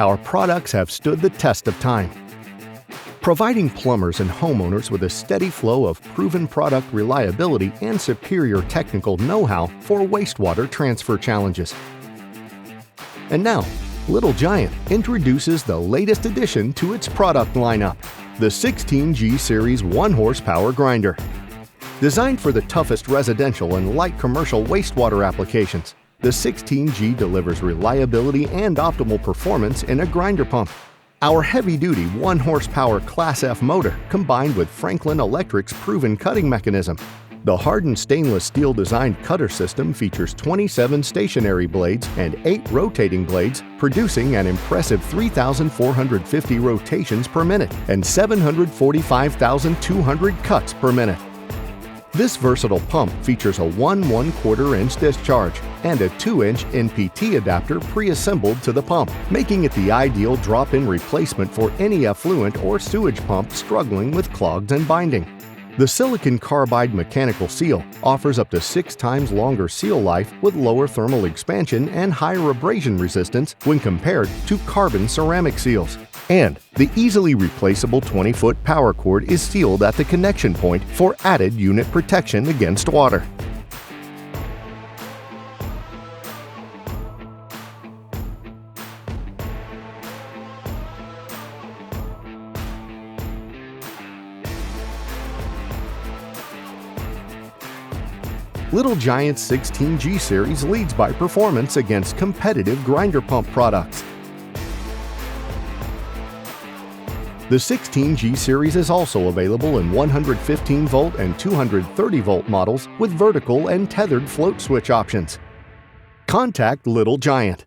our products have stood the test of time. Providing plumbers and homeowners with a steady flow of proven product reliability and superior technical know-how for wastewater transfer challenges. And now, Little Giant introduces the latest addition to its product lineup, the 16G Series 1-horsepower grinder. Designed for the toughest residential and light commercial wastewater applications, the 16G delivers reliability and optimal performance in a grinder pump. Our heavy-duty 1-horsepower Class F motor combined with Franklin Electric's proven cutting mechanism. The hardened stainless steel designed cutter system features 27 stationary blades and 8 rotating blades, producing an impressive 3,450 rotations per minute and 745,200 cuts per minute. This versatile pump features a 1/4-inch discharge and a 2-inch NPT adapter pre-assembled to the pump, making it the ideal drop-in replacement for any effluent or sewage pump struggling with clogs and binding. The silicon carbide mechanical seal offers up to 6 times longer seal life with lower thermal expansion and higher abrasion resistance when compared to carbon ceramic seals. And the easily replaceable 20-foot power cord is sealed at the connection point for added unit protection against water. Little Giant's 16G Series leads by performance against competitive grinder pump products. The 16G Series is also available in 115-volt and 230-volt models with vertical and tethered float switch options. Contact Little Giant